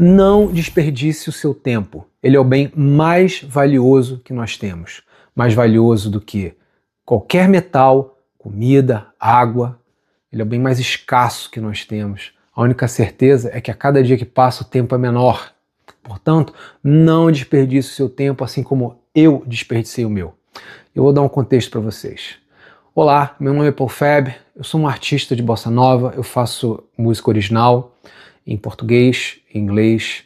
Não desperdice o seu tempo. Ele é o bem mais valioso que nós temos. Mais valioso do que qualquer metal, comida, água. Ele é o bem mais escasso que nós temos. A única certeza é que a cada dia que passa o tempo é menor. Portanto, não desperdice o seu tempo assim como eu desperdicei o meu. Eu vou dar um contexto para vocês. Olá, meu nome é Paul Feb, eu sou um artista de bossa nova, eu faço música original em português, em inglês,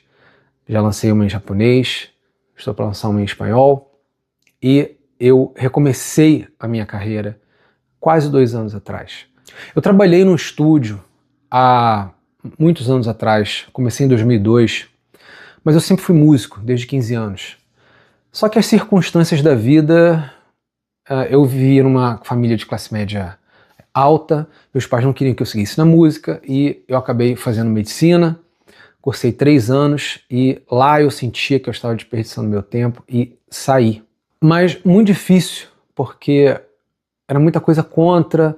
já lancei uma em japonês, estou para lançar uma em espanhol e eu recomecei a minha carreira quase 2 anos atrás. Eu trabalhei num estúdio há muitos anos atrás, comecei em 2002, mas eu sempre fui músico desde 15 anos. Só que as circunstâncias da vida, eu vivi numa família de classe média alta, meus pais não queriam que eu seguisse na música e eu acabei fazendo medicina, cursei 3 anos e lá eu sentia que eu estava desperdiçando meu tempo e saí. Mas muito difícil, porque era muita coisa contra,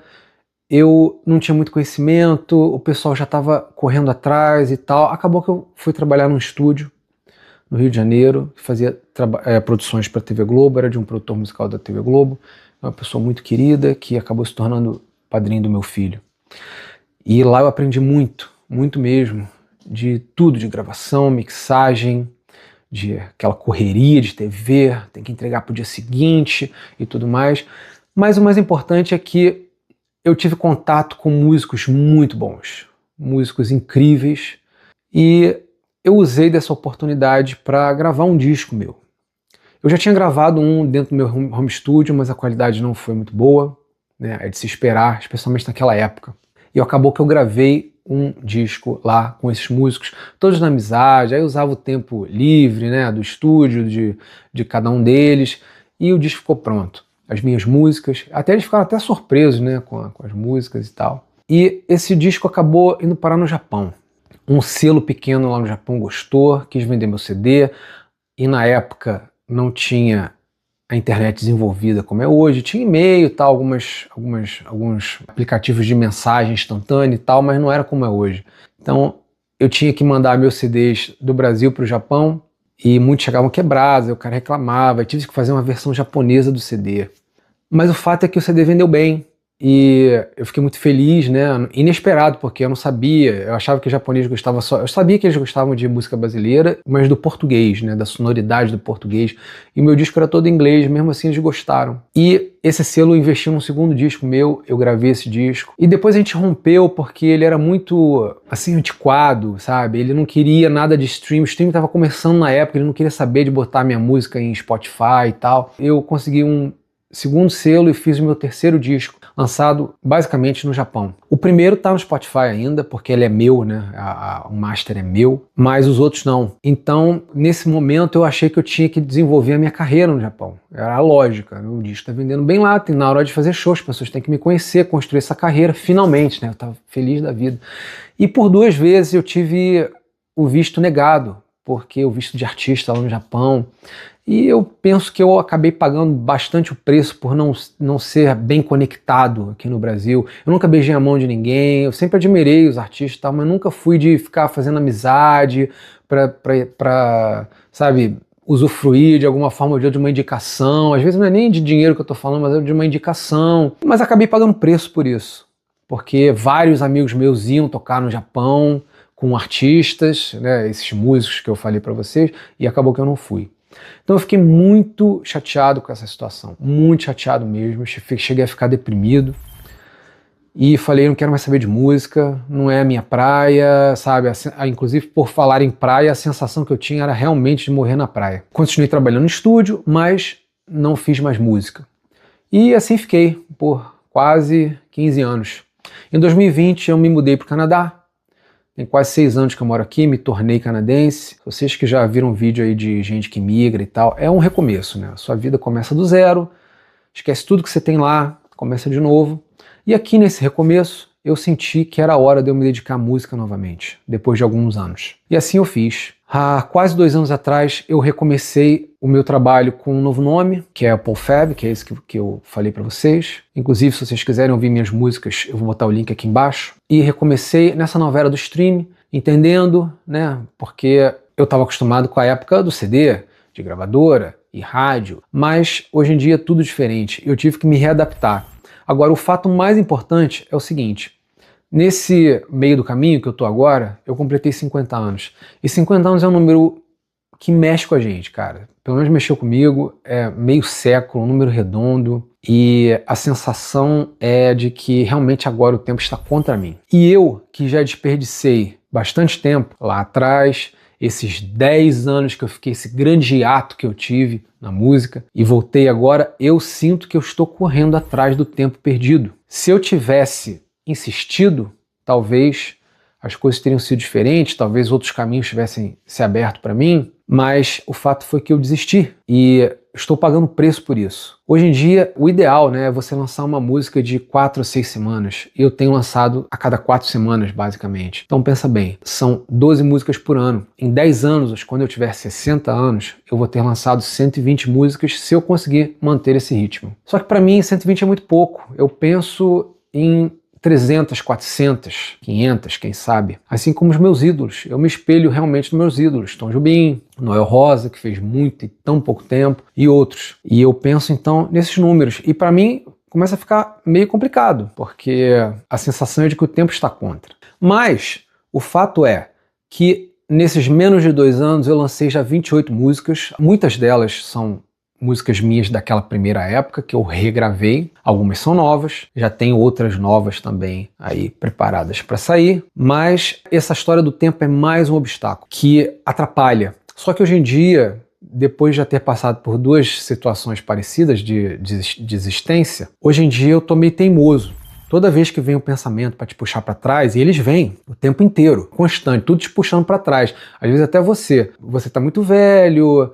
eu não tinha muito conhecimento, o pessoal já estava correndo atrás e tal. Acabou que eu fui trabalhar num estúdio no Rio de Janeiro, que fazia produções para a TV Globo, era de um produtor musical da TV Globo, uma pessoa muito querida que acabou se tornando padrinho do meu filho. E lá eu aprendi muito, muito mesmo, de tudo, de gravação, mixagem, de aquela correria de TV, tem que entregar para o dia seguinte e tudo mais. Mas o mais importante é que eu tive contato com músicos muito bons, músicos incríveis, e eu usei dessa oportunidade para gravar um disco meu. Eu já tinha gravado um dentro do meu home studio, mas a qualidade não foi muito boa, né? É de se esperar, especialmente naquela época. E acabou que eu gravei um disco lá com esses músicos, todos na amizade, aí eu usava o tempo livre, né, do estúdio, de cada um deles, e o disco ficou pronto. As minhas músicas, até eles ficaram até surpresos, né, com as músicas e tal. E esse disco acabou indo parar no Japão. Um selo pequeno lá no Japão gostou, quis vender meu CD, e na época não tinha a internet desenvolvida como é hoje, tinha e-mail e tal, alguns aplicativos de mensagem instantânea e tal, mas não era como é hoje. Então eu tinha que mandar meus CDs do Brasil para o Japão e muitos chegavam quebrados, aí o cara reclamava, eu tive que fazer uma versão japonesa do CD. Mas o fato é que o CD vendeu bem e eu fiquei muito feliz, né? Inesperado, porque eu não sabia, eu achava que o japonês gostava só, eu sabia que eles gostavam de música brasileira, mas do português, né? Da sonoridade do português, e o meu disco era todo em inglês, mesmo assim eles gostaram. E esse selo investiu num segundo disco meu, eu gravei esse disco, e depois a gente rompeu porque ele era muito, assim, antiquado, sabe? Ele não queria nada de stream, o stream estava começando na época, ele não queria saber de botar minha música em Spotify e tal. Eu consegui um segundo selo e fiz o meu terceiro disco, lançado basicamente no Japão. O primeiro tá no Spotify ainda, porque ele é meu, né? O master é meu, mas os outros não. Então, nesse momento, eu achei que eu tinha que desenvolver a minha carreira no Japão. Era a lógica, o disco tá vendendo bem lá, tem na hora de fazer shows, as pessoas têm que me conhecer, construir essa carreira, finalmente, né? Eu tava feliz da vida. E por 2 vezes eu tive o visto negado, porque o visto de artista lá no Japão. E eu penso que eu acabei pagando bastante o preço por não ser bem conectado aqui no Brasil. Eu nunca beijei a mão de ninguém, eu sempre admirei os artistas e tal, mas nunca fui de ficar fazendo amizade pra sabe, usufruir de alguma forma de uma indicação. Às vezes não é nem de dinheiro que eu tô falando, mas é de uma indicação. Mas acabei pagando preço por isso, porque vários amigos meus iam tocar no Japão com artistas, né, esses músicos que eu falei pra vocês, e acabou que eu não fui. Então eu fiquei muito chateado com essa situação, muito chateado mesmo, eu cheguei a ficar deprimido e falei, não quero mais saber de música, não é a minha praia, sabe, inclusive por falar em praia, a sensação que eu tinha era realmente de morrer na praia. Continuei trabalhando no estúdio, mas não fiz mais música. E assim fiquei por quase 15 anos. Em 2020 eu me mudei para o Canadá. Tem quase 6 anos que eu moro aqui, me tornei canadense. Vocês que já viram vídeo aí de gente que migra e tal, é um recomeço, né? A sua vida começa do zero, esquece tudo que você tem lá, começa de novo. E aqui nesse recomeço, eu senti que era a hora de eu me dedicar à música novamente, depois de alguns anos. E assim eu fiz. Há quase 2 anos atrás, eu recomecei o meu trabalho com um novo nome, que é Paul Feb, que é esse que eu falei pra vocês. Inclusive, se vocês quiserem ouvir minhas músicas, eu vou botar o link aqui embaixo. E recomecei nessa nova era do stream, entendendo, né? Porque eu estava acostumado com a época do CD, de gravadora e rádio, mas hoje em dia é tudo diferente. Eu tive que me readaptar. Agora, o fato mais importante é o seguinte: nesse meio do caminho que eu tô agora, eu completei 50 anos. E 50 anos é um número que mexe com a gente, cara. Pelo menos mexeu comigo, é meio século, um número redondo, e a sensação é de que realmente agora o tempo está contra mim. E eu, que já desperdicei bastante tempo lá atrás, esses 10 anos que eu fiquei, esse grande hiato que eu tive na música, e voltei agora, eu sinto que eu estou correndo atrás do tempo perdido. Se eu tivesse insistido, talvez as coisas teriam sido diferentes, talvez outros caminhos tivessem se aberto para mim, mas o fato foi que eu desisti e estou pagando preço por isso. Hoje em dia, o ideal, né, é você lançar uma música de 4 a 6 semanas. Eu tenho lançado a cada 4 semanas, basicamente. Então pensa bem, são 12 músicas por ano. Em 10 anos, quando eu tiver 60 anos, eu vou ter lançado 120 músicas se eu conseguir manter esse ritmo. Só que para mim, 120 é muito pouco. Eu penso em 300, 400, 500, quem sabe. Assim como os meus ídolos. Eu me espelho realmente nos meus ídolos. Tom Jobim, Noel Rosa, que fez muito em tão pouco tempo, e outros. E eu penso então nesses números. E para mim começa a ficar meio complicado, porque a sensação é de que o tempo está contra. Mas o fato é que nesses menos de 2 anos eu lancei já 28 músicas. Muitas delas são músicas minhas daquela primeira época que eu regravei. Algumas são novas, já tenho outras novas também aí preparadas para sair, mas essa história do tempo é mais um obstáculo que atrapalha. Só que hoje em dia, depois de já ter passado por 2 situações parecidas de existência, hoje em dia eu tô meio teimoso. Toda vez que vem um pensamento para te puxar para trás, e eles vêm o tempo inteiro, constante, tudo te puxando para trás. Às vezes até você tá muito velho,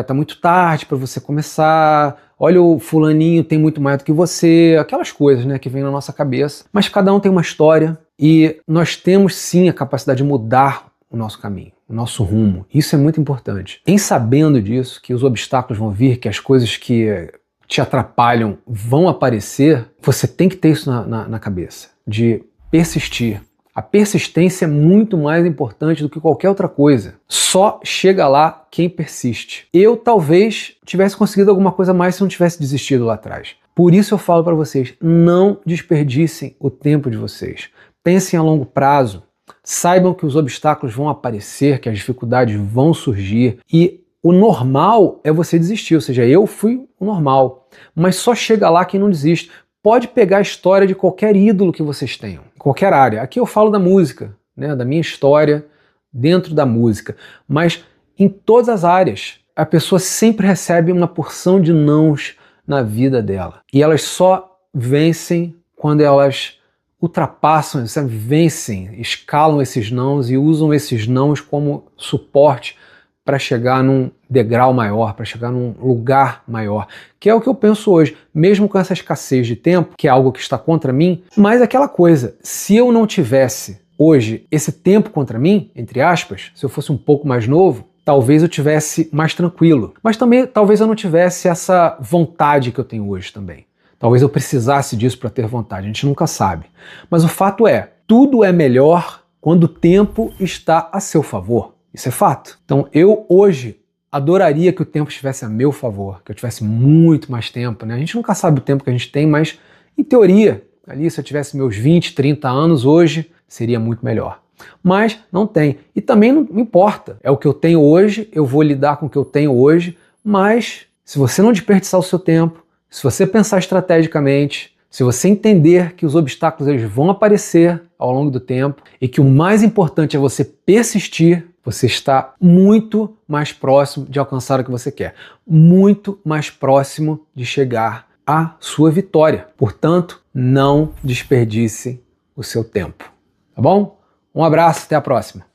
tá muito tarde para você começar, olha o fulaninho tem muito mais do que você, aquelas coisas, né, que vem na nossa cabeça. Mas cada um tem uma história e nós temos sim a capacidade de mudar o nosso caminho, o nosso rumo. Isso é muito importante. Em sabendo disso, que os obstáculos vão vir, que as coisas que te atrapalham vão aparecer, você tem que ter isso na cabeça, de persistir. A persistência é muito mais importante do que qualquer outra coisa. Só chega lá quem persiste. Eu talvez tivesse conseguido alguma coisa mais se não tivesse desistido lá atrás. Por isso eu falo para vocês, não desperdicem o tempo de vocês. Pensem a longo prazo. Saibam que os obstáculos vão aparecer, que as dificuldades vão surgir e o normal é você desistir, ou seja, eu fui o normal. Mas só chega lá quem não desiste. Pode pegar a história de qualquer ídolo que vocês tenham, em qualquer área. Aqui eu falo da música, né, da minha história dentro da música, mas em todas as áreas, a pessoa sempre recebe uma porção de nãos na vida dela. E elas só vencem quando elas ultrapassam, vencem, escalam esses nãos e usam esses nãos como suporte para chegar num degrau maior, para chegar num lugar maior, que é o que eu penso hoje, mesmo com essa escassez de tempo, que é algo que está contra mim, mas aquela coisa, se eu não tivesse hoje esse tempo contra mim, entre aspas, se eu fosse um pouco mais novo, talvez eu tivesse mais tranquilo, mas também talvez eu não tivesse essa vontade que eu tenho hoje também. Talvez eu precisasse disso para ter vontade, a gente nunca sabe. Mas o fato é, tudo é melhor quando o tempo está a seu favor. Isso é fato. Então eu hoje adoraria que o tempo estivesse a meu favor, que eu tivesse muito mais tempo, né? A gente nunca sabe o tempo que a gente tem, mas em teoria, ali se eu tivesse meus 20, 30 anos hoje, seria muito melhor. Mas não tem. E também não importa. É o que eu tenho hoje, eu vou lidar com o que eu tenho hoje, mas se você não desperdiçar o seu tempo, se você pensar estrategicamente, se você entender que os obstáculos eles vão aparecer ao longo do tempo e que o mais importante é você persistir, você está muito mais próximo de alcançar o que você quer, muito mais próximo de chegar à sua vitória. Portanto, não desperdice o seu tempo, tá bom? Um abraço, até a próxima.